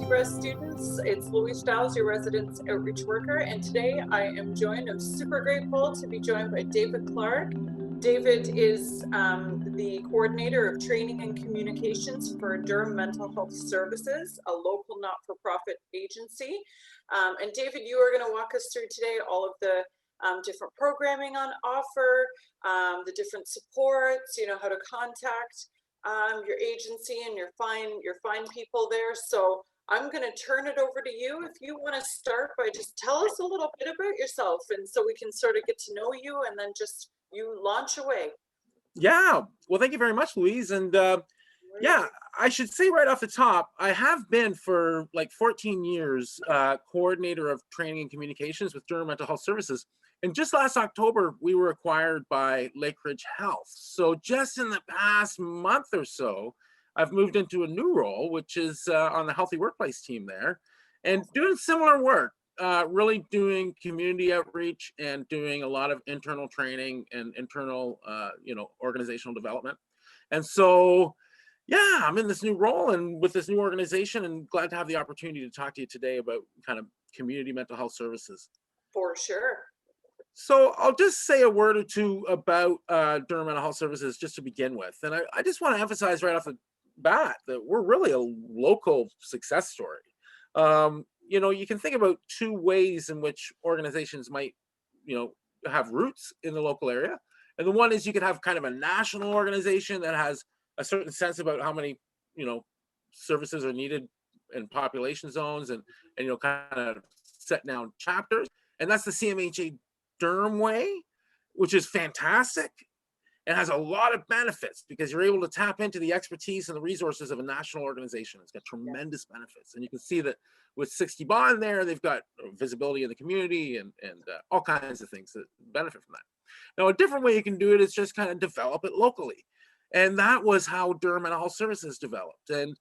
Res students. It's Louise, your residence outreach worker, and today I am joined. I'm super grateful to be joined by David Clarke. David is the coordinator of training and communications for Durham Mental Health Services, a local not-for-profit agency. And David, you are going to walk us through today all of the different programming on offer, the different supports, how to contact your agency and your fine people there. So I'm going to turn it over to you. If you want to start by just tell us a little bit about yourself, and so we can sort of get to know you, and then just you launch away. Yeah, well, thank you very much, Louise. And yeah, I should say right off the top, I have been for like 14 years coordinator of training and communications with Durham Mental Health Services. And just last October, we were acquired by Lakeridge Health. So just in the past month or so, I've moved into a new role, which is on the Healthy Workplace team there, and doing similar work, really doing community outreach and doing a lot of internal training and internal, organizational development. And so, yeah, I'm in this new role and with this new organization, and glad to have the opportunity to talk to you today about kind of community mental health services. For sure. So I'll just say a word or two about Durham Mental Health Services just to begin with. And I just want to emphasize right off the bat that we're really a local success story. You can think about two ways in which organizations might, have roots in the local area. And the one is you could have kind of a national organization that has a certain sense about how many, services are needed in population zones and kind of set down chapters. And that's the CMHA Durham way, which is fantastic and has a lot of benefits because you're able to tap into the expertise and the resources of a national organization. It's got tremendous benefits. And you can see that with 60 Bond there, they've got visibility in the community and all kinds of things that benefit from that. Now, a different way you can do it is just kind of develop it locally. And that was how Durham Mental Health Services developed. And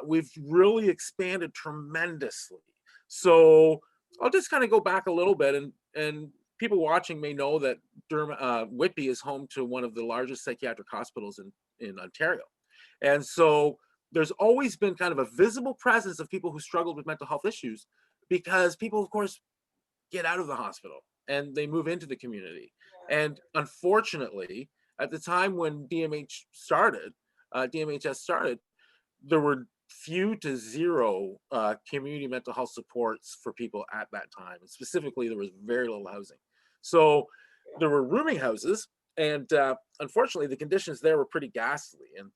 we've really expanded tremendously. So I'll just kind of go back a little bit, and people watching may know that Durham, Whitby is home to one of the largest psychiatric hospitals in Ontario. And so there's always been kind of a visible presence of people who struggled with mental health issues because people, of course, get out of the hospital and they move into the community. And unfortunately, at the time when DMHS started, there were few to zero community mental health supports for people at that time. And specifically, there was very little housing. So there were rooming houses, and unfortunately, the conditions there were pretty ghastly. And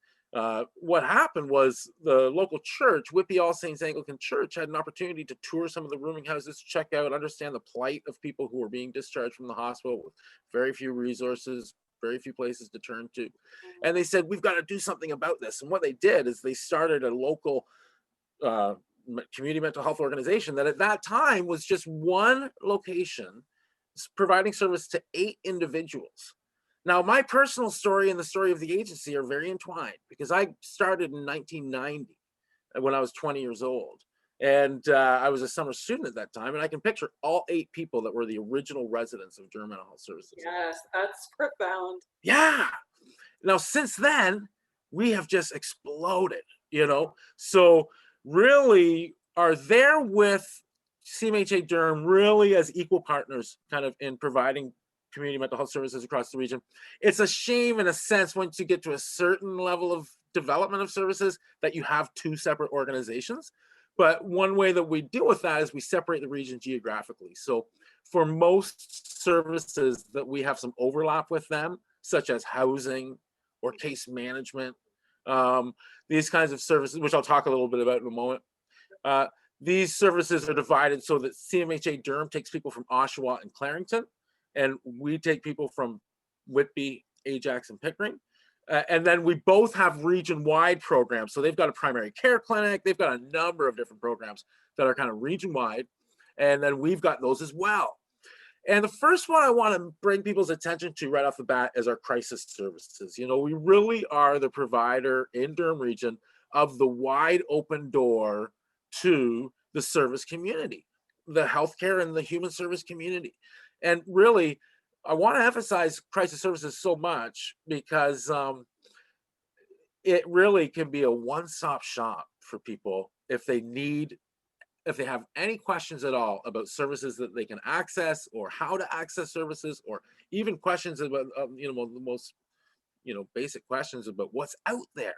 what happened was the local church, Whitby All Saints Anglican Church, had an opportunity to tour some of the rooming houses, check out, understand the plight of people who were being discharged from the hospital with very few resources, very few places to turn to. And they said, we've got to do something about this. And what they did is they started a local community mental health organization that at that time was just one location providing service to 8 individuals. Now, my personal story and the story of the agency are very entwined because I started in 1990 when I was 20 years old. And I was a summer student at that time, and I can picture all 8 people that were the original residents of Durham Mental Health Services. Yes, that's profound. Yeah. Now, since then, we have just exploded, So really are there with CMHA Durham really as equal partners kind of in providing community mental health services across the region. It's a shame in a sense once you get to a certain level of development of services that you have 2 separate organizations. But one way that we deal with that is we separate the region geographically. So for most services that we have some overlap with them, such as housing or case management, these kinds of services, which I'll talk a little bit about in a moment, these services are divided so that CMHA Durham takes people from Oshawa and Clarington, and we take people from Whitby, Ajax, and Pickering. And then we both have region-wide programs. So they've got a primary care clinic. They've got a number of different programs that are kind of region-wide. And then we've got those as well. And the first one I want to bring people's attention to right off the bat is our crisis services. We really are the provider in Durham region of the wide open door to the service community, the healthcare and the human service community. And really, I want to emphasize crisis services so much because it really can be a one-stop shop for people if they have any questions at all about services that they can access, or how to access services, or even questions about, the most, basic questions about what's out there,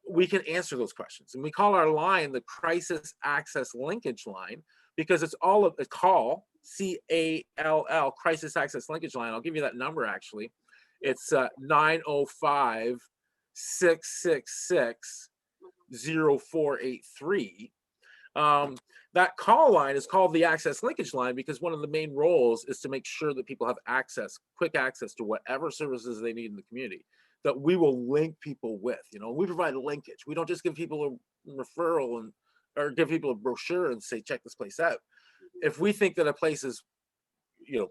we can answer those questions. And we call our line the Crisis Access Linkage line, because it's all of a call, C.A.L.L, Crisis Access Linkage line. I'll give you that number actually. It's 905-666-0483. That call line is called the Access Linkage line because one of the main roles is to make sure that people have quick access to whatever services they need in the community, that we will link people with. We provide linkage. We don't just give people a referral or give people a brochure and say, check this place out. If we think that a place is,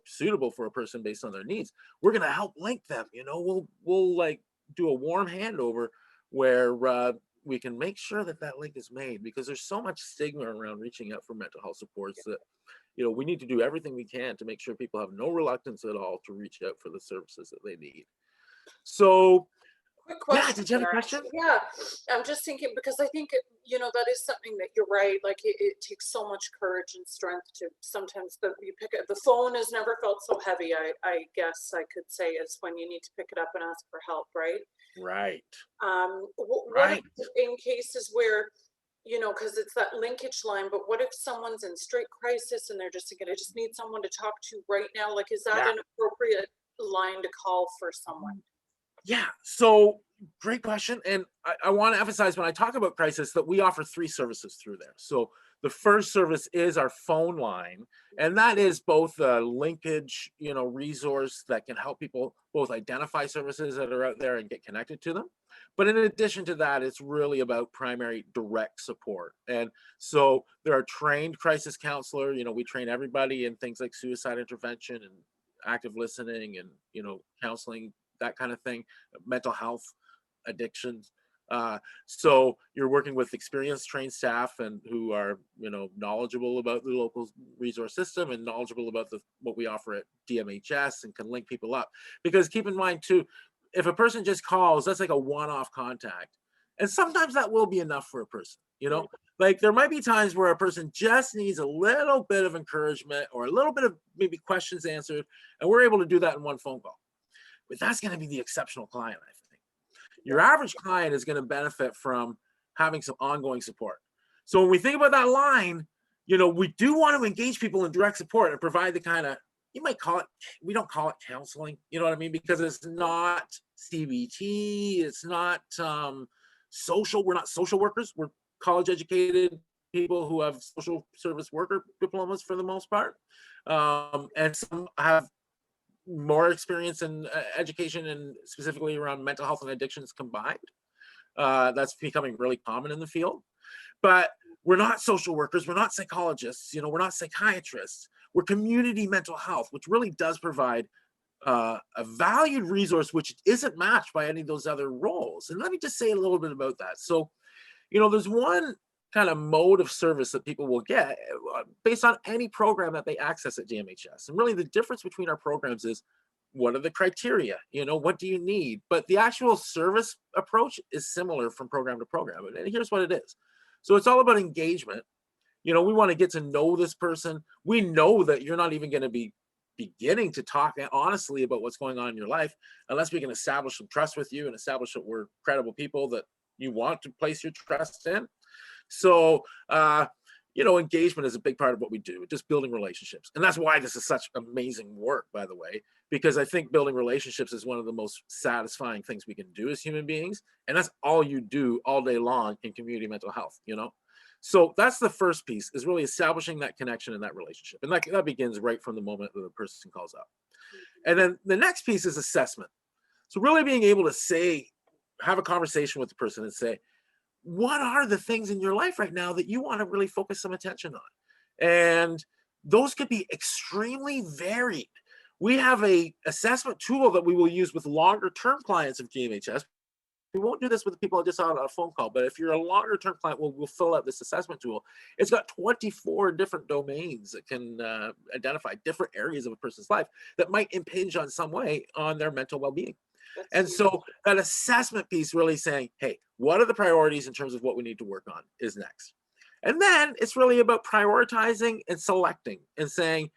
suitable for a person based on their needs, we're going to help link them. We'll like do a warm handover where we can make sure that link is made, because there's so much stigma around reaching out for mental health supports that, we need to do everything we can to make sure people have no reluctance at all to reach out for the services that they need. So, quick question. Did you have a question? Yeah, I'm just thinking, because I think, that is something that you're right. Like it takes so much courage and strength to sometimes you pick up the phone has never felt so heavy. I guess I could say is when you need to pick it up and ask for help, right? Right. What in cases where, because it's that linkage line, but what if someone's in straight crisis and they're just thinking, I just need someone to talk to right now? Like, is that an appropriate line to call for someone? Yeah, so great question. And I want to emphasize, when I talk about crisis, that we offer 3 services through there. So the first service is our phone line, and that is both a linkage, resource that can help people both identify services that are out there and get connected to them. But in addition to that, it's really about primary direct support. And so there are trained crisis counselor, we train everybody in things like suicide intervention and active listening and, counseling, that kind of thing, mental health, addictions. So you're working with experienced trained staff and who are, knowledgeable about the local resource system and knowledgeable about what we offer at DMHS, and can link people up. Because keep in mind too, if a person just calls, that's like a one-off contact. And sometimes that will be enough for a person, like there might be times where a person just needs a little bit of encouragement or a little bit of maybe questions answered, and we're able to do that in one phone call. But that's going to be the exceptional client, I think. Your average client is going to benefit from having some ongoing support. So when we think about that line, we do want to engage people in direct support and provide the kind of, you might call it, we don't call it counseling, you know what I mean? Because it's not CBT, it's not social, we're not social workers, we're college educated people who have social service worker diplomas for the most part. And some have more experience in education and specifically around mental health and addictions combined. That's becoming really common in the field. But we're not social workers, we're not psychologists, we're not psychiatrists. We're community mental health, which really does provide a valued resource which isn't matched by any of those other roles. And let me just say a little bit about that. So, there's one kind of mode of service that people will get based on any program that they access at DMHS. And really the difference between our programs is, what are the criteria? What do you need? But the actual service approach is similar from program to program. And here's what it is. So it's all about engagement. We want to get to know this person. We know that you're not even going to be beginning to talk honestly about what's going on in your life unless we can establish some trust with you and establish that we're credible people that you want to place your trust in. So, engagement is a big part of what we do, just building relationships. And that's why this is such amazing work, by the way, because I think building relationships is one of the most satisfying things we can do as human beings. And that's all you do all day long in community mental health, So that's the first piece, is really establishing that connection and that relationship. And that begins right from the moment that the person calls up. And then the next piece is assessment. So really being able to have a conversation with the person and say, what are the things in your life right now that you want to really focus some attention on? And those could be extremely varied. We have a assessment tool that we will use with longer term clients of DMHS. We won't do this with the people just on a phone call, but if you're a longer term client, we'll fill out this assessment tool. It's got 24 different domains that can identify different areas of a person's life that might impinge on some way on their mental well-being. That's And huge. so that assessment piece really saying, hey, what are the priorities in terms of what we need to work on is next. And then it's really about prioritizing and selecting and saying,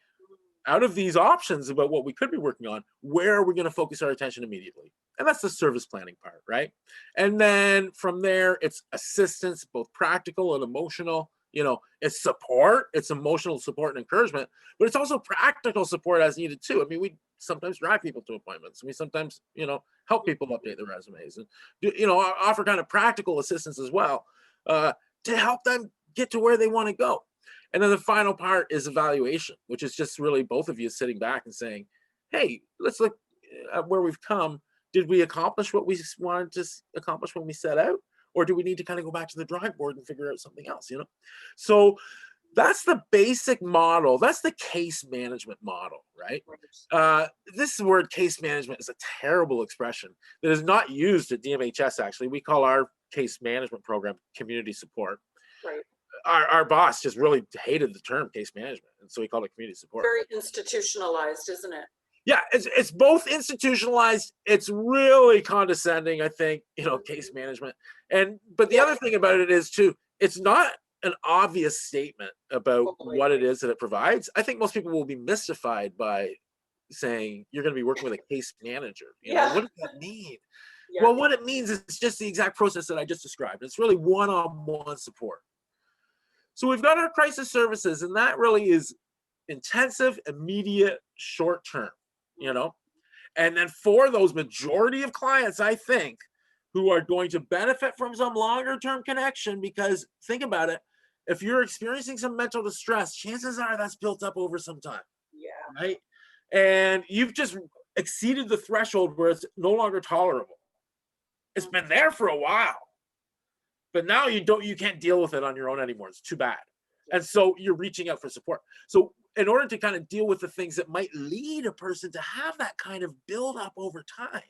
out of these options about what we could be working on, where are we going to focus our attention immediately? And that's the service planning part, right? And then from there, it's assistance, both practical and emotional. It's support, it's emotional support and encouragement, but it's also practical support as needed too. I mean, we sometimes drive people to appointments. We sometimes, help people update their resumes and, offer kind of practical assistance as well, to help them get to where they want to go. And then the final part is evaluation, which is just really both of you sitting back and saying, hey, let's look at where we've come. Did we accomplish what we wanted to accomplish when we set out? Or do we need to kind of go back to the drawing board and figure out something else, So that's the basic model. That's the case management model, right? This word case management is a terrible expression that is not used at DMHS, actually. We call our case management program community support. Right. Our boss just really hated the term case management, and so he called it community support. Very institutionalized, isn't it? Yeah, it's both institutionalized. It's really condescending, I think, case management. But the other thing about it is too, it's not an obvious statement about what it is that it provides. I think most people will be mystified by saying you're going to be working with a case manager. What does that mean? Yeah. Well, what it means is just the exact process that I just described. It's really one-on-one support. So we've got our crisis services, and that really is intensive, immediate, short-term, And then for those majority of clients, I think, who are going to benefit from some longer-term connection, because think about it, if you're experiencing some mental distress, chances are that's built up over some time. Yeah. Right? And you've just exceeded the threshold where it's no longer tolerable. It's been there for a while. But now you can't deal with it on your own anymore. It's too bad. And so you're reaching out for support. So in order to kind of deal with the things that might lead a person to have that kind of build up over time,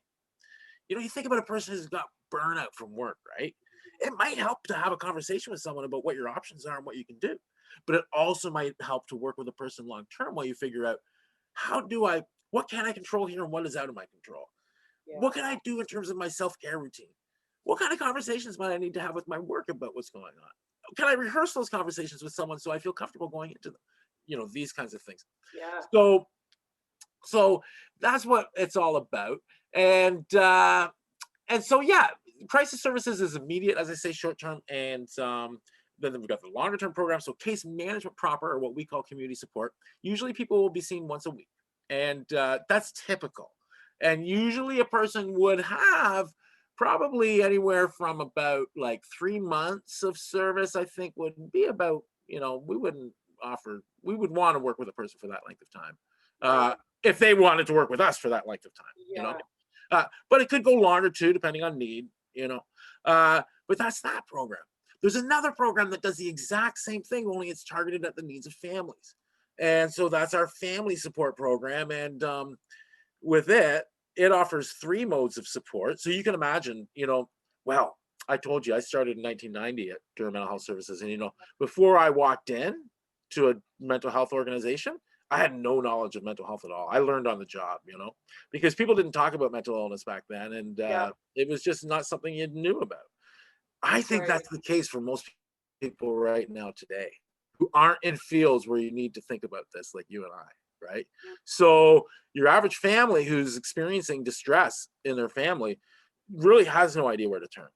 you think about a person who's got burnout from work, right? It might help to have a conversation with someone about what your options are and what you can do. But it also might help to work with a person long term while you figure out what can I control here and what is out of my control? Yeah. What can I do in terms of my self-care routine? What kind of conversations might I need to have with my work about what's going on? Can I rehearse those conversations with someone so I feel comfortable going into them? These kinds of things. Yeah. So that's what it's all about. And so, yeah, crisis services is immediate, as I say, short-term. And then we've got the longer-term program. So case management proper, or what we call community support. Usually people will be seen once a week. And that's typical. And usually a person would have probably anywhere from about like 3 months of service, I think would be about, we would want to work with a person for that length of time. If they wanted to work with us for that length of time, but it could go longer too, depending on need, but that's that program. There's another program that does the exact same thing, only it's targeted at the needs of families. And so that's our family support program. And with it offers 3 modes of support. So you can imagine, well, I told you I started in 1990 at Durham Mental Health Services. And, before I walked in to a mental health organization, I had no knowledge of mental health at all. I learned on the job, because people didn't talk about mental illness back then. And it was just not something you knew about. I think that's the case for most people right now today who aren't in fields where you need to think about this, like you and I. Right. So your average family who's experiencing distress in their family really has no idea where to turn.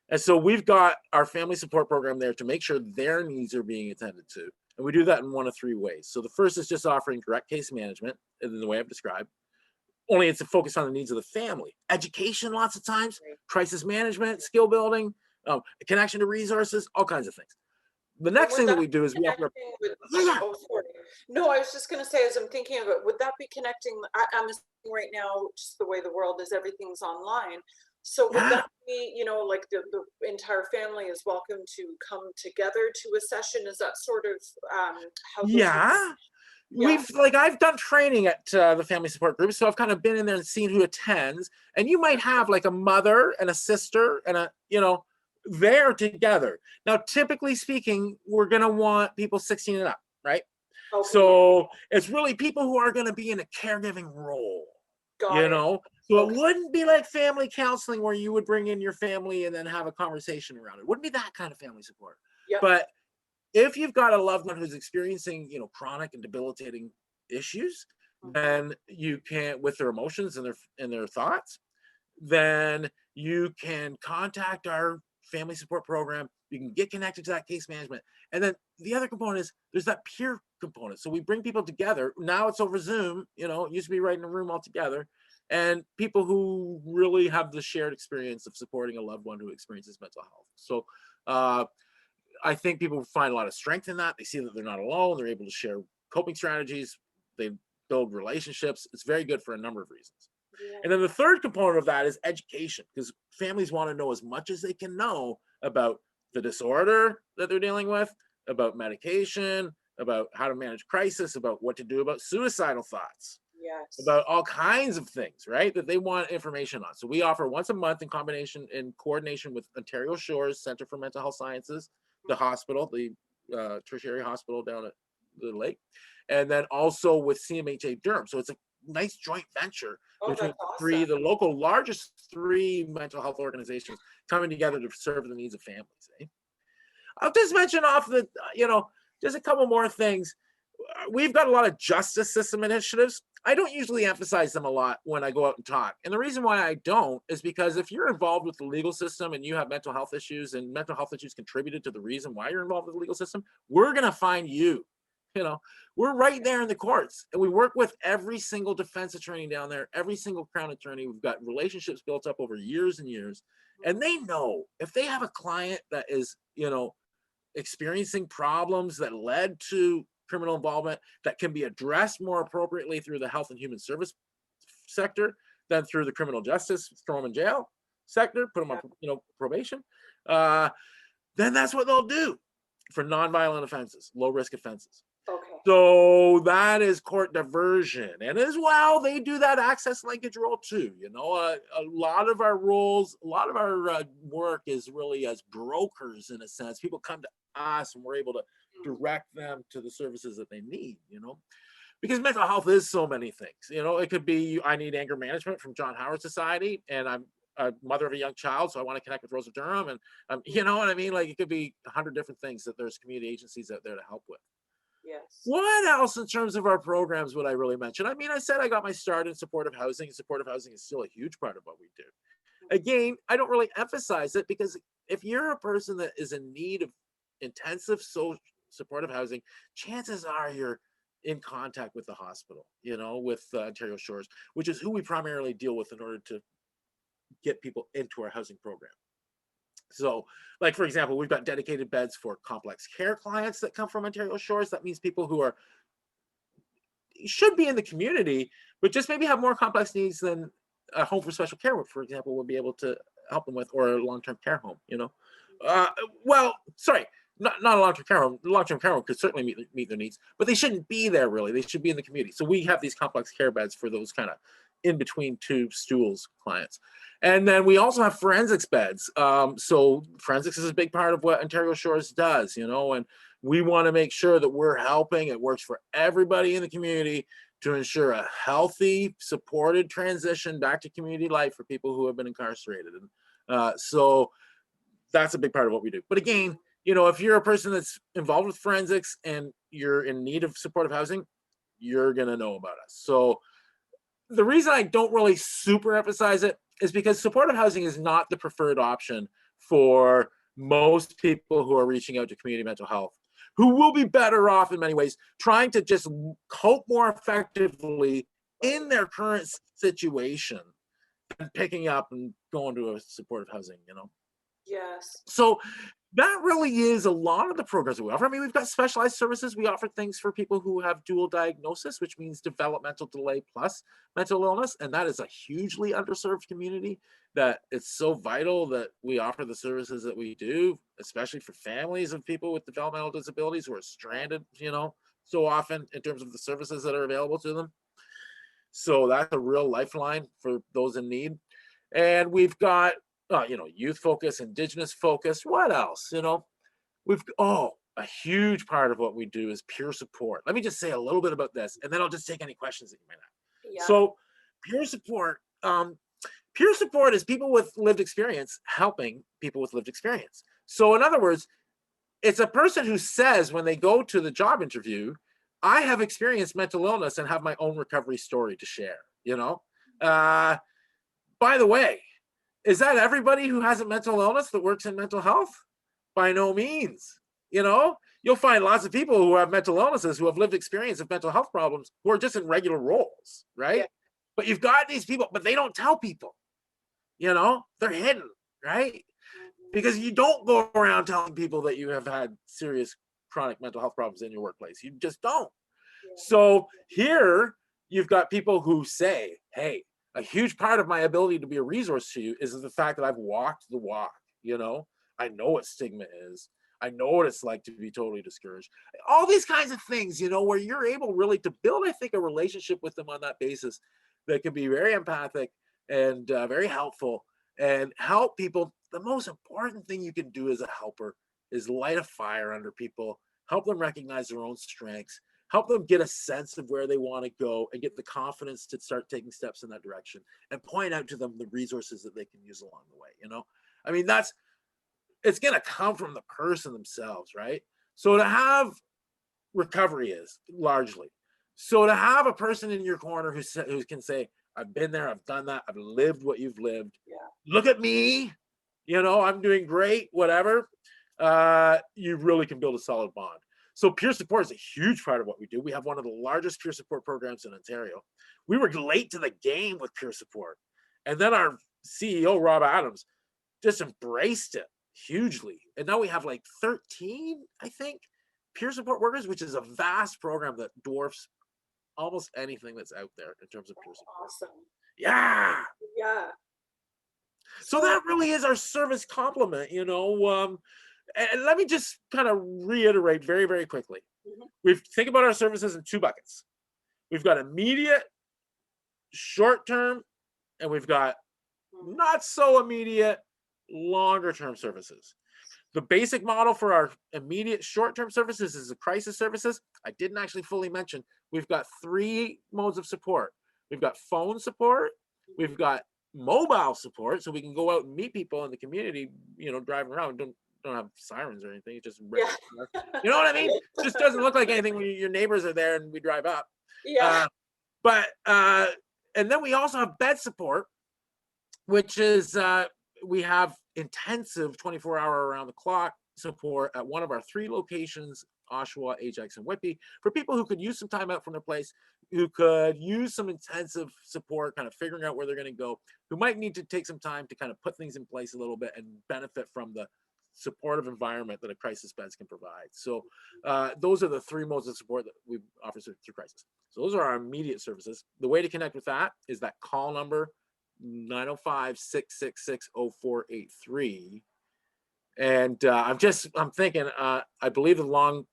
And so we've got our family support program there to make sure their needs are being attended to. And we do that in one of 3 ways. So the first is just offering direct case management in the way I've described. Only it's a focus on the needs of the family. Education, lots of times, crisis management, skill building, connection to resources, all kinds of things. The next thing that we do is we offer. Oh, sorry. No, I was just going to say, as I'm thinking of it, would that be connecting? I'm assuming right now, just the way the world is, everything's online. So would that be, like the entire family is welcome to come together to a session? Is that sort of how? I've done training at the family support group, so I've kind of been in there and seen who attends. And you might have like a mother and a sister and a, they're together. Now, typically speaking, we're going to want people 16 and up, right? Okay. So it's really people who are going to be in a caregiving role, So it wouldn't be like family counseling where you would bring in your family and then have a conversation around it. It wouldn't be that kind of family support. Yep. But if you've got a loved one who's experiencing, chronic and debilitating issues, then you can, with their emotions and their thoughts, then you can contact our family support program. You can get connected to that case management. And then the other component is there's that peer component. So we bring people together. Now it's over Zoom, it used to be right in a room all together. And people who really have the shared experience of supporting a loved one who experiences mental health. So I think people find a lot of strength in that. They see that they're not alone. They're able to share coping strategies. They build relationships. It's very good for a number of reasons. Yeah. And then the third component of that is education, because families want to know as much as they can know about the disorder that they're dealing with, about medication, about how to manage crisis, about what to do about suicidal thoughts, Yes. about all kinds of things, right? That they want information on. So we offer once a month in coordination with Ontario Shores Center for Mental Health Sciences, the hospital, the tertiary hospital down at the lake, and then also with CMHA Durham. So it's a nice joint venture between Awesome. the local largest 3 mental health organizations coming together to serve the needs of families. I'll just mention off the, just a couple more things. We've got a lot of justice system initiatives. I don't usually emphasize them a lot when I go out and talk. And the reason why I don't is because if you're involved with the legal system and you have mental health issues and mental health issues contributed to the reason why you're involved with the legal system, we're going to find you. We're right there in the courts, and we work with every single defense attorney down there, every single Crown attorney. We've got relationships built up over years and years, and they know if they have a client that is, experiencing problems that led to criminal involvement that can be addressed more appropriately through the health and human service sector than through the criminal justice, throw them in jail sector, put them on, probation, then that's what they'll do for nonviolent offenses, low risk offenses. Okay. So that is court diversion. And as well, they do that access linkage role too. A lot of our roles, a lot of our work is really as brokers in a sense. People come to us and we're able to direct them to the services that they need, because mental health is so many things. It could be, I need anger management from John Howard Society, and I'm a mother of a young child, so I want to connect with Rosa Durham. And you know what I mean? Like, it could be 100 different things that there's community agencies out there to help with. Yes. What else in terms of our programs would I really mention? I mean, I said I got my start in supportive housing. Supportive housing is still a huge part of what we do. Again, I don't really emphasize it because if you're a person that is in need of intensive supportive housing, chances are you're in contact with the hospital, with Ontario Shores, which is who we primarily deal with in order to get people into our housing program. So, like, for example, we've got dedicated beds for complex care clients that come from Ontario Shores. That means people who should be in the community, but just maybe have more complex needs than a home for special care, for example, would be able to help them with, or a long-term care home, well, sorry, not a long-term care home. Long-term care home could certainly meet their needs, but they shouldn't be there really. They should be in the community. So we have these complex care beds for those kind of in between two stools clients. And then we also have forensics beds. So forensics is a big part of what Ontario Shores does, and we want to make sure that we're helping. It works for everybody in the community to ensure a healthy, supported transition back to community life for people who have been incarcerated. And so that's a big part of what we do. But again, if you're a person that's involved with forensics and you're in need of supportive housing, you're going to know about us. So the reason I don't really super emphasize it is because supportive housing is not the preferred option for most people who are reaching out to community mental health, who will be better off in many ways trying to just cope more effectively in their current situation than picking up and going to a supportive housing, Yes. So that really is a lot of the programs that we offer. I mean, we've got specialized services. We offer things for people who have dual diagnosis, which means developmental delay plus mental illness. And that is a hugely underserved community that it's so vital that we offer the services that we do, especially for families of people with developmental disabilities who are stranded, so often in terms of the services that are available to them. So that's a real lifeline for those in need. And we've got youth focus, Indigenous focus. What else? We've a huge part of what we do is peer support. Let me just say a little bit about this, and then I'll just take any questions that you might have. Yeah. So peer support peer support is people with lived experience helping people with lived experience. So in other words, it's a person who says when they go to the job interview, I have experienced mental illness and have my own recovery story to share, you know? By the way, is that everybody who has a mental illness that works in mental health? By no means. You know, you'll find lots of people who have mental illnesses, who have lived experience of mental health problems, who are just in regular roles, right? Yeah. But you've got these people, but they don't tell people, you know, they're hidden, right? Because you don't go around telling people that you have had serious chronic mental health problems in your workplace. You just don't. So here you've got people who say, hey, a huge part of my ability to be a resource to you is the fact that I've walked the walk, you know? I know what stigma is. I know what it's like to be totally discouraged. All these kinds of things, you know, where you're able really to build, I think, a relationship with them on that basis that can be very empathic and very helpful and help people. The most important thing you can do as a helper is light a fire under people, help them recognize their own strengths, help them get a sense of where they want to go and get the confidence to start taking steps in that direction, and point out to them the resources that they can use along the way. You know, I mean, it's going to come from the person themselves, right? So to have recovery is largely, so to have a person in your corner who can say, I've been there, I've done that, I've lived what you've lived. Yeah. Look at me, you know, I'm doing great, whatever. You really can build a solid bond. So peer support is a huge part of what we do. We have one of the largest peer support programs in Ontario. We were late to the game with peer support. And then our CEO, Rob Adams, just embraced it hugely. And now we have like 13, I think, peer support workers, which is a vast program that dwarfs almost anything that's out there in terms of peer support. Awesome. Yeah. Yeah. So that really is our service complement, you know. And let me just kind of reiterate very, very quickly. We think about our services in two buckets. We've got immediate, short-term, and we've got not so immediate, longer-term services. The basic model for our immediate short-term services is the crisis services. I didn't actually fully mention, we've got 3 modes of support. We've got phone support, we've got mobile support, so we can go out and meet people in the community, you know, driving around. Don't have sirens or anything. It's just, you know what I mean? It just doesn't look like anything when your neighbors are there and we drive up. Yeah. And then we also have bed support, which is we have intensive 24-hour around the clock support at one of our 3 locations, Oshawa, Ajax, and Whitby, for people who could use some time out from their place, who could use some intensive support, kind of figuring out where they're going to go, who might need to take some time to kind of put things in place a little bit and benefit from the supportive environment that a crisis beds can provide. So those are the 3 modes of support that we offer through crisis. So those are our immediate services. The way to connect with that is that call number 905-666-0483. And I'm thinking, I believe the long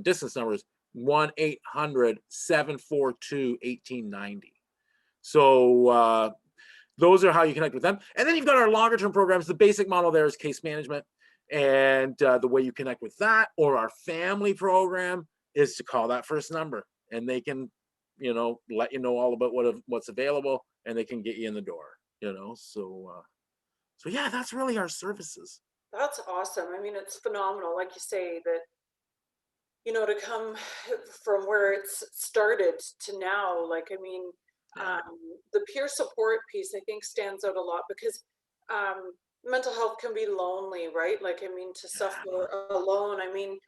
distance number is 1-800-742-1890. So those are how you connect with them. And then you've got our longer term programs. The basic model there is case management. And the way you connect with that, or our family program, is to call that first number, and they can, you know, let you know all about what's available, and they can get you in the door, you know. So yeah, that's really our services. That's awesome. I mean, it's phenomenal, like you say, that, you know, to come from where it's started to now. Like, I mean, the peer support piece, I think, stands out a lot because mental health can be lonely, right? Like, I mean, to suffer alone, I mean,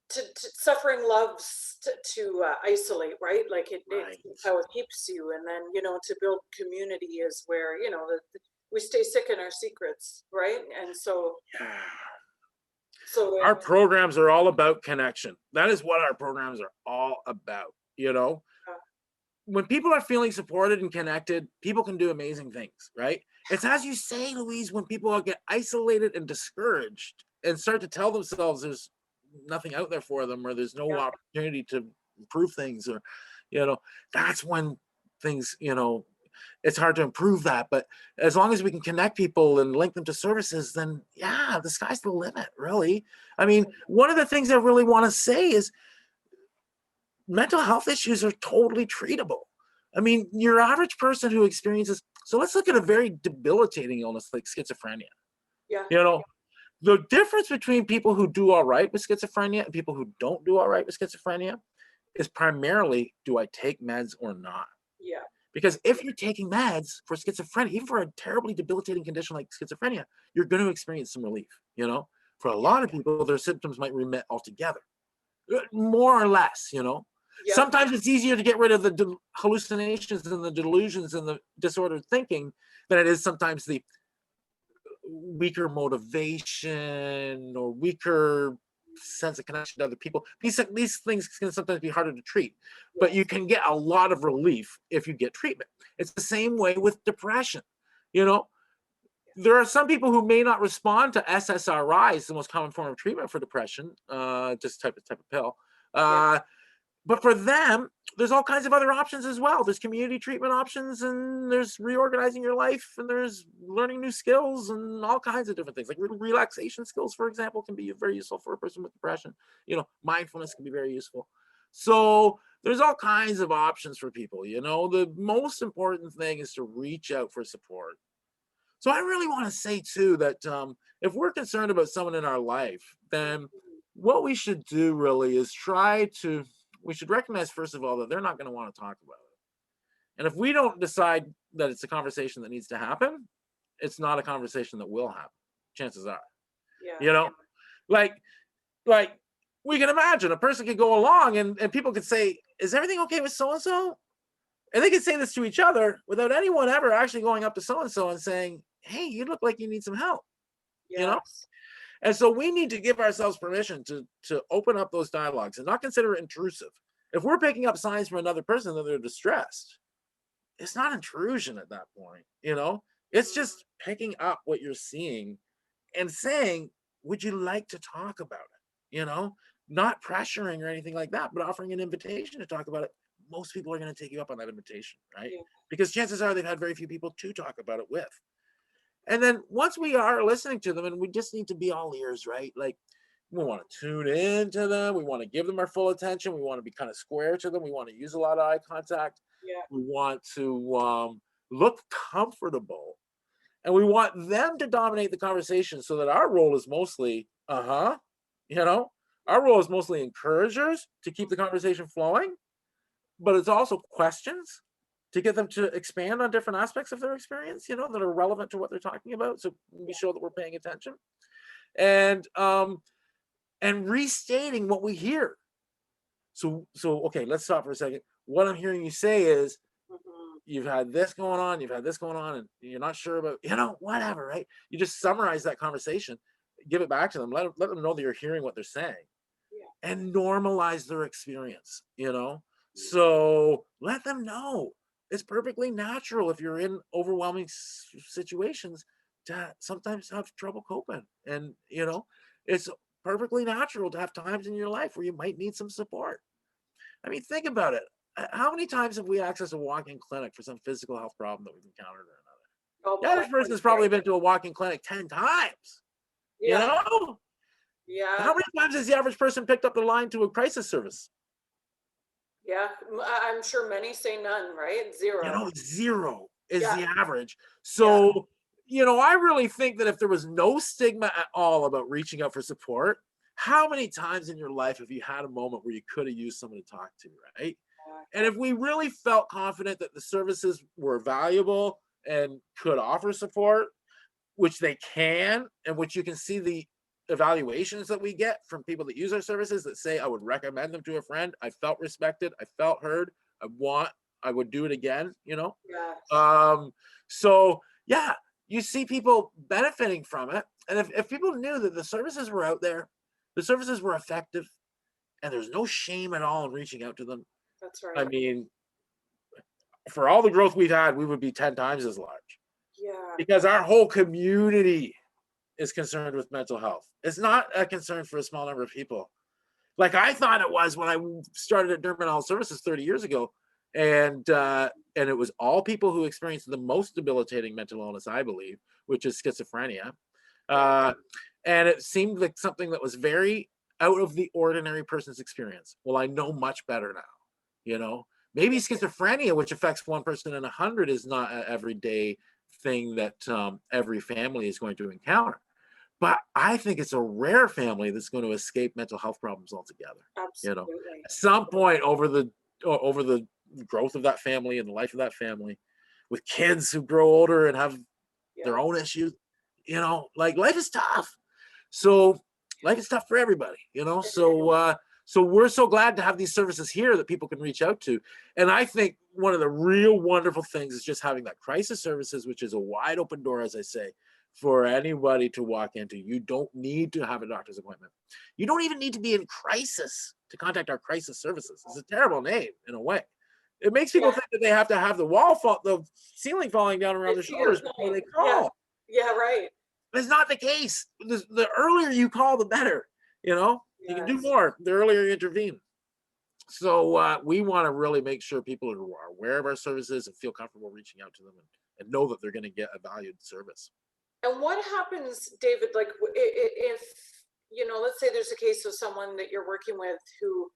to suffering loves to isolate, right? Like it's how it keeps you. And then, you know, to build community is where, you know, we stay sick in our secrets, right? And so our programs are all about connection. That is what our programs are all about, you know. When people are feeling supported and connected, people can do amazing things, right? It's as you say, Louise, when people get isolated and discouraged and start to tell themselves there's nothing out there for them, or there's no opportunity to improve things, or, you know, that's when things, you know, it's hard to improve that. But as long as we can connect people and link them to services, then yeah, the sky's the limit, really. I mean, one of the things I really want to say is mental health issues are totally treatable. I mean, your average person who experiences, so let's look at a very debilitating illness like schizophrenia. Yeah. You know, the difference between people who do all right with schizophrenia and people who don't do all right with schizophrenia is primarily, do I take meds or not? Yeah. Because if you're taking meds for schizophrenia, even for a terribly debilitating condition like schizophrenia, you're going to experience some relief. You know, for a lot of people, their symptoms might remit altogether, more or less. You know, Yeah. sometimes it's easier to get rid of the hallucinations and the delusions and the disordered thinking than it is sometimes the weaker motivation or weaker sense of connection to other people. These things can sometimes be harder to treat, but you can get a lot of relief if you get treatment. It's the same way with depression. You know, there are some people who may not respond to SSRIs, the most common form of treatment for depression, just type of pill. But for them, there's all kinds of other options as well. There's community treatment options, and there's reorganizing your life, and there's learning new skills, and all kinds of different things. Like relaxation skills, for example, can be very useful for a person with depression. You know, mindfulness can be very useful. So there's all kinds of options for people. You know, the most important thing is to reach out for support. So I really want to say too that if we're concerned about someone in our life, then what we should do really is we should recognize, first of all, that they're not going to want to talk about it. And if we don't decide that it's a conversation that needs to happen, it's not a conversation that will happen. Chances are, you know, like we can imagine a person could go along and people could say, is everything okay with so-and-so? And they could say this to each other without anyone ever actually going up to so-and-so and saying, hey, you look like you need some help, you know? And so we need to give ourselves permission to open up those dialogues and not consider it intrusive. If we're picking up signs from another person that they're distressed, it's not intrusion at that point, you know? It's just picking up what you're seeing and saying, would you like to talk about it? You know, not pressuring or anything like that, but offering an invitation to talk about it. Most people are going to take you up on that invitation, right? Because chances are they've had very few people to talk about it with. And then once we are listening to them, and we just need to be all ears, right? Like we want to tune in to them. We want to give them our full attention. We want to be kind of square to them. We want to use a lot of eye contact. We want to look comfortable. And we want them to dominate the conversation so that our role is mostly, you know, our role is mostly encouragers to keep the conversation flowing, but it's also questions to get them to expand on different aspects of their experience, you know, that are relevant to what they're talking about. So we show that we're paying attention and restating what we hear. So okay, let's stop for a second. What I'm hearing you say is you've had this going on, and you're not sure about, you know, whatever, right? You just summarize that conversation, give it back to them, let them know that you're hearing what they're saying, and normalize their experience, you know? So let them know it's perfectly natural if you're in overwhelming situations to sometimes have trouble coping. And, you know, it's perfectly natural to have times in your life where you might need some support. I mean, think about it. How many times have we accessed a walk-in clinic for some physical health problem that we've encountered or another? The average person has probably been to a walk-in clinic 10 times. You know? How many times has the average person picked up the line to a crisis service? I'm sure many say none, right? Zero. You know, 0 is the average. So, you know, I really think that if there was no stigma at all about reaching out for support, how many times in your life have you had a moment where you could have used someone to talk to, right? And if we really felt confident that the services were valuable and could offer support, which they can, and which you can see the evaluations that we get from people that use our services that say, I would recommend them to a friend. I felt respected. I felt heard. I would do it again, you know? So yeah, you see people benefiting from it. And if people knew that the services were out there, the services were effective, and there's no shame at all in reaching out to them. That's right. I mean, for all the growth we've had, we would be 10 times as large. Because our whole community is concerned with mental health. It's not a concern for a small number of people. Like I thought it was when I started at Durham Health Services 30 years ago. And it was all people who experienced the most debilitating mental illness, I believe, which is schizophrenia. And it seemed like something that was very out of the ordinary person's experience. Well, I know much better now, you know, Maybe schizophrenia, which affects one person in 100, is not an everyday thing that every family is going to encounter. But I think it's a rare family that's going to escape mental health problems altogether. You know, Absolutely. at some point over the growth of that family and the life of that family, with kids who grow older and have their Yeah. own issues, like life is tough. So life is tough for everybody, so we're so glad to have these services here that people can reach out to. And I think one of the real wonderful things is just having that crisis services, which is a wide open door, as I say, for anybody to walk into. You don't need to have a doctor's appointment. You don't even need to be in crisis to contact our crisis services. It's a terrible name in a way. It makes people Yeah. think that they have to have the ceiling falling down around their shoulders before they Yeah. call. Yeah, right. It's not the case. The earlier you call, the better. You can do Yes. more the earlier you intervene. So we want to really make sure people are aware of our services and feel comfortable reaching out to them, and know that they're going to get a valued service. And what happens, David, like if, let's say there's a case of someone that you're working with who,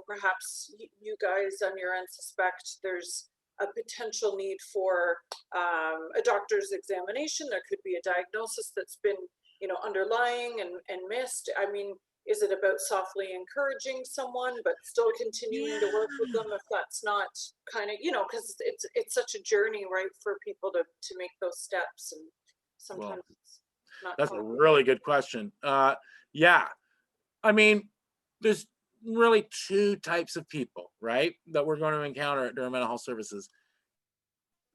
perhaps you guys on your end suspect there's a potential need for a doctor's examination. There could be a diagnosis that's been, underlying and missed. I mean, is it about softly encouraging someone, but still continuing to work with them if that's not kind of, because it's such a journey, right, for people to make those steps, and sometimes Well, it's not that's a confident. really good question. Yeah, I mean, there's really two types of people, right, that we're going to encounter at Durham Mental Health Services.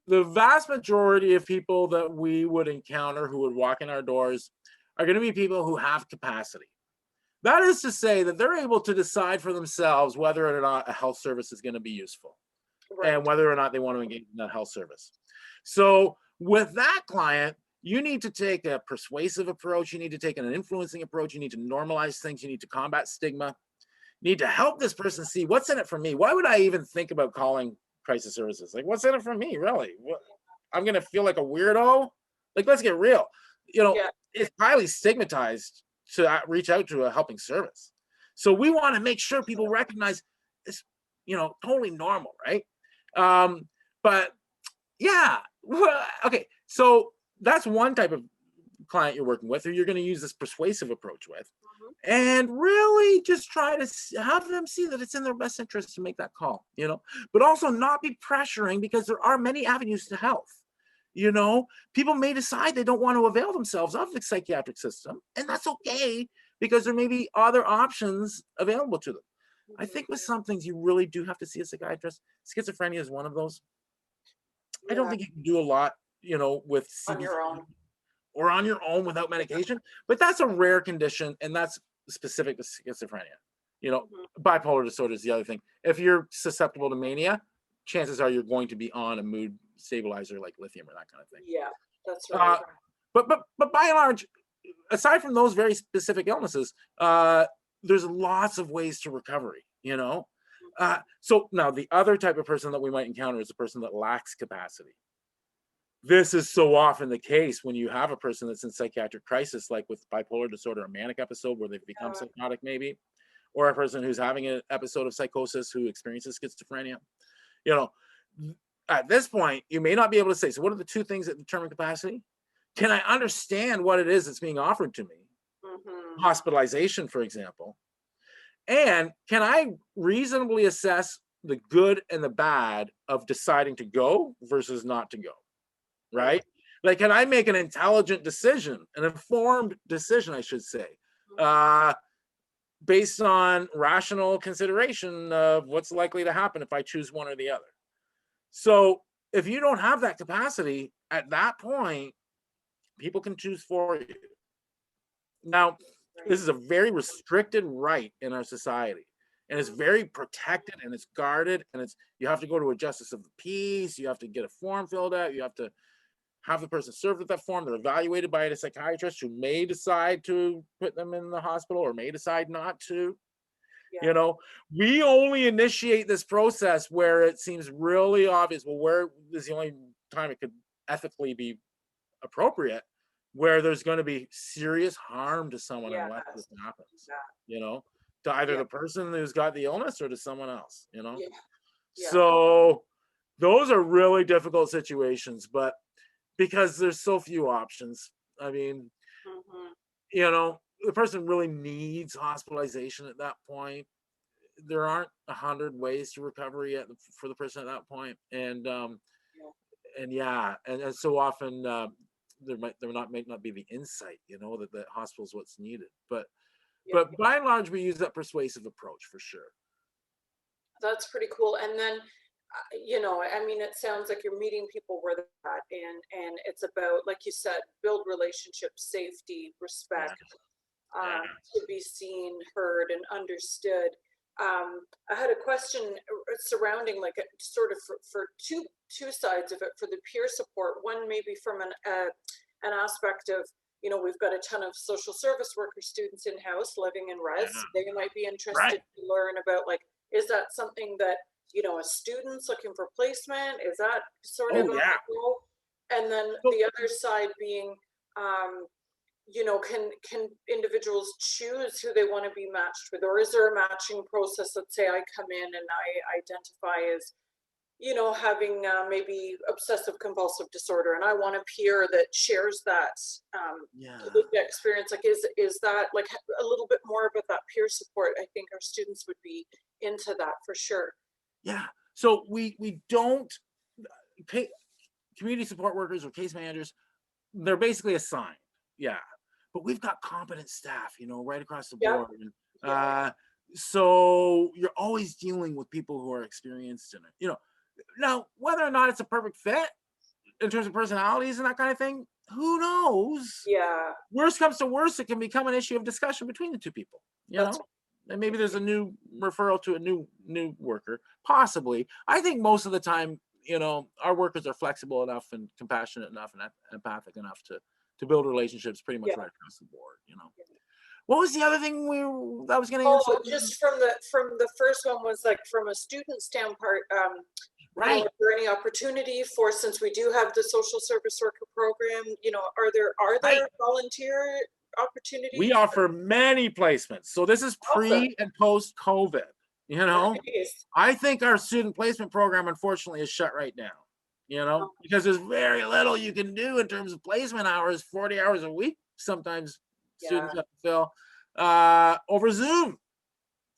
The vast majority of people that we would encounter who would walk in our doors are going to be people who have capacity. That is to say that they're able to decide for themselves whether or not a health service is going to be useful, Right. and whether or not they want to engage in that health service. So with that client, you need to take a persuasive approach. You need to take an influencing approach. You need to normalize things. You need to combat stigma. You need to help this person see what's in it for me. Why would I even think about calling crisis services? Like, what's in it for me, really? I'm going to feel like a weirdo? Like, let's get real. Yeah. It's highly stigmatized to reach out to a helping service. So we want to make sure people recognize it's, totally normal, right? But yeah, okay. So that's one type of client you're working with, who you're going to use this persuasive approach with, and really just try to have them see that it's in their best interest to make that call, but also not be pressuring, because there are many avenues to health. People may decide they don't want to avail themselves of the psychiatric system, and that's okay, because there may be other options available to them. I think with some things you really do have to see a psychiatrist. Schizophrenia is one of those. I don't Yeah. think you can do a lot, with On your CBT own. or on your own without medication, but that's a rare condition, and that's specific to schizophrenia. Bipolar disorder is the other thing. If you're susceptible to mania, chances are you're going to be on a mood stabilizer like lithium or that kind of thing. Yeah, that's right. But by and large, aside from those very specific illnesses, there's lots of ways to recovery. So now the other type of person that we might encounter is a person that lacks capacity. This is so often the case when you have a person that's in psychiatric crisis, like with bipolar disorder, a manic episode where they've become psychotic maybe, or a person who's having an episode of psychosis who experiences schizophrenia. At this point, you may not be able to say, so what are the two things that determine capacity? Can I understand what it is that's being offered to me? Hospitalization, for example. And can I reasonably assess the good and the bad of deciding to go versus not to go? Right? Like, can I make an intelligent decision, an informed decision, I should say, based on rational consideration of what's likely to happen if I choose one or the other? So if you don't have that capacity, at that point, people can choose for you. Now, this is a very restricted right in our society, and it's very protected, and it's guarded, and you have to go to a justice of the peace. You have to get a form filled out. You have to have the person served with that form. They're evaluated by a psychiatrist who may decide to put them in the hospital or may decide not to. We only initiate this process where it seems really obvious. Well, where is the only time it could ethically be appropriate, where there's going to be serious harm to someone unless this happens, to either the person who's got the illness or to someone else. Yeah. So those are really difficult situations, but because there's so few options. I mean, Mm-hmm. the person really needs hospitalization at that point. There aren't 100 ways to recovery for the person at that point, and so often might not be the insight, that the hospital is what's needed. But by and large, we use that persuasive approach for sure. That's pretty cool. And then, I mean, it sounds like you're meeting people where they're at, and it's about, like you said, build relationships, safety, respect, to be seen, heard, and understood. I had a question surrounding like sort of for two sides of it. For the peer support, one maybe from an aspect of, we've got a ton of social service worker students in house living in res. They might be interested to learn about, like, is that something that, a student's looking for placement? Is that sort of a goal? And then the other side being, can individuals choose who they want to be matched with, or is there a matching process? Let's say I come in and I identify as, having maybe obsessive compulsive disorder, and I want a peer that shares that experience. Like, is that like a little bit more about that peer support? I think our students would be into that for sure. Yeah. So we don't pay community support workers or case managers. They're basically assigned. Yeah. But we've got competent staff, right across the board. And, so you're always dealing with people who are experienced in it. Now, whether or not it's a perfect fit in terms of personalities and that kind of thing, who knows? Yeah. Worst comes to worst, it can become an issue of discussion between the two people, and maybe there's a new referral to a new worker, possibly. I think most of the time, our workers are flexible enough and compassionate enough and empathic enough to build relationships pretty much right across the board. What was the other thing I was going to answer? Just from the first one was like from a student standpoint. Right. Is there any opportunity for, since we do have the social service worker program, are there volunteer opportunities? We offer many placements. So this is pre and post COVID. I think our student placement program, unfortunately, is shut right now. Because there's very little you can do in terms of placement hours, 40 hours a week. Sometimes students have to fill over Zoom.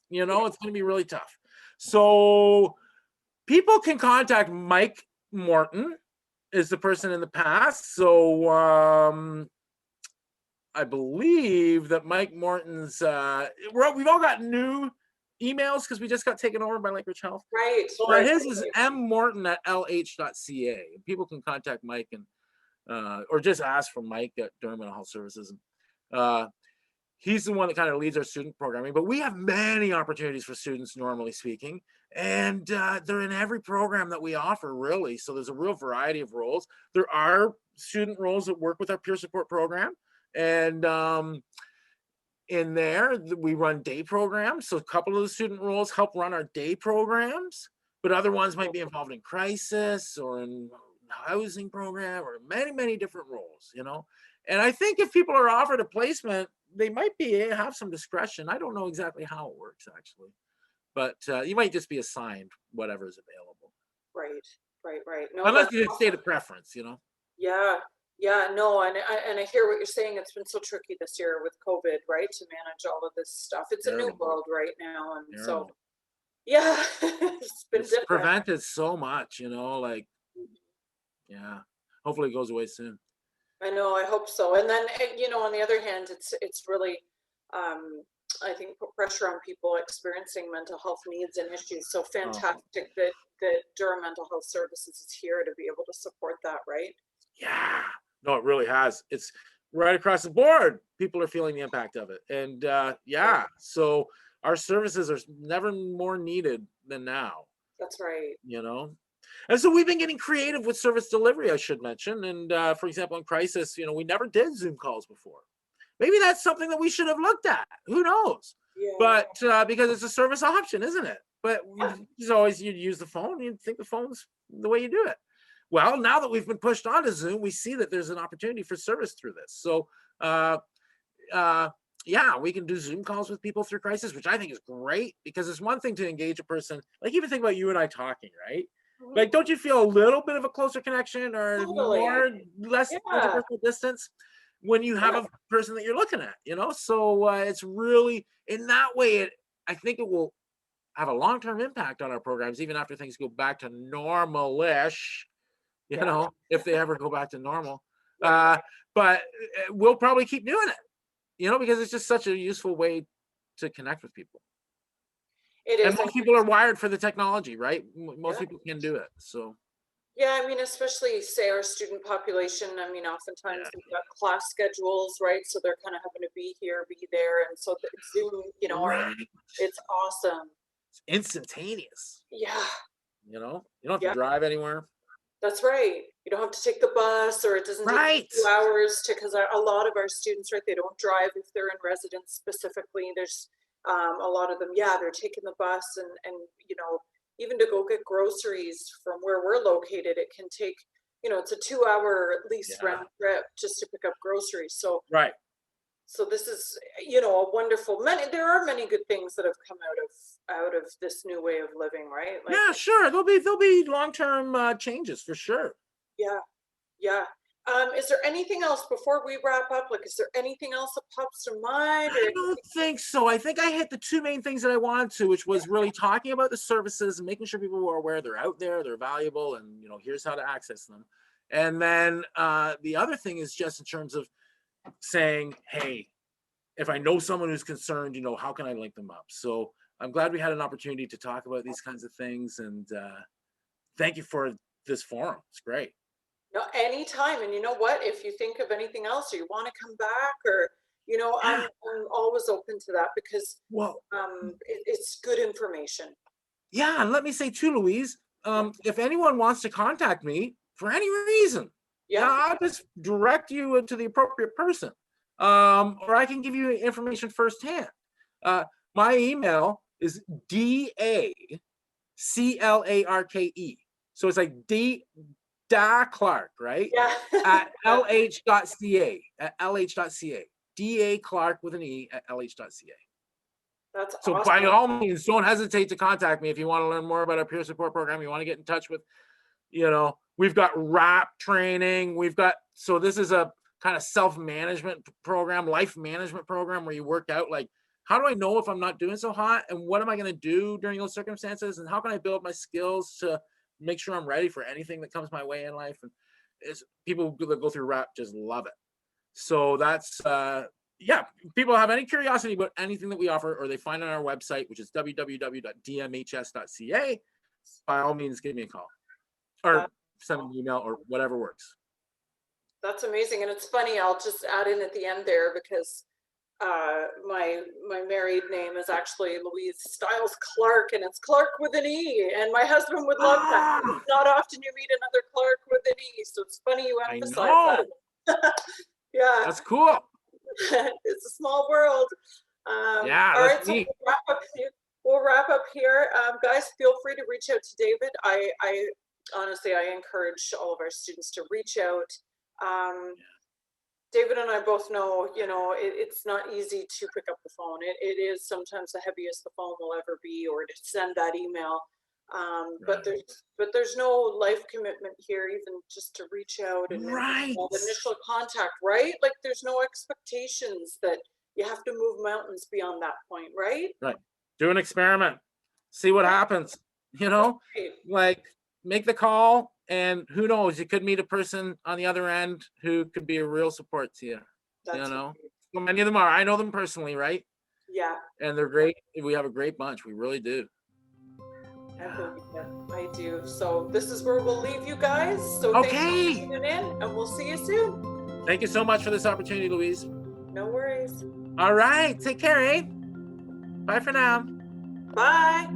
It's going to be really tough. So people can contact Mike Morton, is the person in the past. So I believe that Mike Morton's, we've all got new emails because we just got taken over by Lakeridge Health. Right. So his is mmorton@lh.ca. People can contact Mike and or just ask for Mike at Durham Mental Health Services. He's the one that kind of leads our student programming, but we have many opportunities for students, normally speaking, and they're in every program that we offer, really. So there's a real variety of roles. There are student roles that work with our peer support program, and in there we run day programs. So a couple of the student roles help run our day programs, but other ones might be involved in crisis or in housing program or many different roles, And I think if people are offered a placement, they might have some discretion. I don't know exactly how it works, actually, but you might just be assigned whatever is available. Right. No, unless you state a preference, Yeah, no, and I hear what you're saying. It's been so tricky this year with COVID, right, to manage all of this stuff. It's a new world right now, and so it's been different. Prevented so much, hopefully it goes away soon. I know, I hope so. And then, on the other hand, it's really, I think, put pressure on people experiencing mental health needs and issues. So fantastic that Durham Mental Health Services is here to be able to support that, right? Yeah, no, it really has. It's right across the board. People are feeling the impact of it. And so our services are never more needed than now. That's right. And so we've been getting creative with service delivery, I should mention. And for example, in crisis, we never did Zoom calls before. Maybe that's something that we should have looked at. Who knows? Yeah. But because it's a service option, isn't it? But you'd use the phone. You'd think the phone's the way you do it. Well, now that we've been pushed onto Zoom, we see that there's an opportunity for service through this. So yeah, we can do Zoom calls with people through crisis, which I think is great, because it's one thing to engage a person. Like, even think about you and I talking, right? Like, don't you feel a little bit of a closer connection or Totally. less Yeah. interpersonal distance when you have Yeah. a person that you're looking at, So it's really, in that way, I think it will have a long-term impact on our programs, even after things go back to normal-ish, Yeah. if they ever go back to normal. Right. But we'll probably keep doing it, because it's just such a useful way to connect with people. It And is. most people are wired for the technology, right? Most Yeah. people can do it. So, Yeah, I mean, especially say our student population, I mean, oftentimes yeah. they've got class schedules, right? So they're kind of having to be here, be there. And so the Zoom, Right. it's awesome. It's instantaneous. Yeah. You don't have to Yeah. drive anywhere. That's right. You don't have to take the bus, or it doesn't take Right. 2 hours because a lot of our students, right, they don't drive if they're in residence specifically. There's a lot of them, yeah, they're taking the bus, and even to go get groceries from where we're located, it can take, it's a 2 hour at least Yeah. round trip just to pick up groceries. So Right. this is, a wonderful, there are many good things that have come out of this new way of living, right? Like, Yeah, sure. There'll be long-term changes for sure. yeah. Yeah. Is there anything else before we wrap up? Like, is there anything else that pops to mind, or I don't think so. I think I hit the two main things that I wanted to, which was really talking about the services and making sure people are aware they're out there, they're valuable, and here's how to access them. And then the other thing is just in terms of saying, hey, if I know someone who's concerned, how can I link them up? So I'm glad we had an opportunity to talk about these kinds of things, and thank you for this forum. It's great. no, anytime? And you know what? If you think of anything else, or you want to come back, or Yeah. I'm always open to that, because Well, it's good information. yeah, and let me say too, Louise, Yeah. if anyone wants to contact me for any reason, Yeah. I'll just direct you to the appropriate person, or I can give you information firsthand. My email is DACLARKE. So it's like Da Clarke, right? Yeah. At lh.ca, at lh.ca. DA Clarke with an E at lh.ca. That's So by awesome. all means, don't hesitate to contact me if you want to learn more about our peer support program. You want to get in touch with, we've got RAP training. So this is a kind of self-management program, life management program, where you work out, like, how do I know if I'm not doing so hot, and what am I going to do during those circumstances, and how can I build my skills to make sure I'm ready for anything that comes my way in life. And people that go through RAP just love it. So that's yeah, people have any curiosity about anything that we offer, or they find on our website, which is www.dmhs.ca, by all means, give me a call or send an email or whatever works. That's amazing. And it's funny, I'll just add in at the end there, because my married name is actually Louise Stiles Clarke, and it's Clarke with an E, and my husband would love that. It's not often you meet another Clarke with an E, so it's funny you emphasize that. Yeah. That's cool. It's a small world. Yeah, all right, that's so neat. we'll wrap up here. Guys, feel free to reach out to David. I honestly, I encourage all of our students to reach out. David and I both know, it's not easy to pick up the phone. It is sometimes the heaviest the phone will ever be, or to send that email. But there's no life commitment here, even just to reach out and the initial contact, right? Like, there's no expectations that you have to move mountains beyond that point, right? Right. Do an experiment, see what happens. Like, make the call, and who knows, you could meet a person on the other end who could be a real support to you. So many of them are. I know them personally, right? Yeah. And they're great. We have a great bunch. We really do. I do. So this is where we'll leave you guys. So thanks for tuning in, and we'll see you soon. Thank you so much for this opportunity, Louise. No worries. All right. Take care, eh? Bye for now. Bye.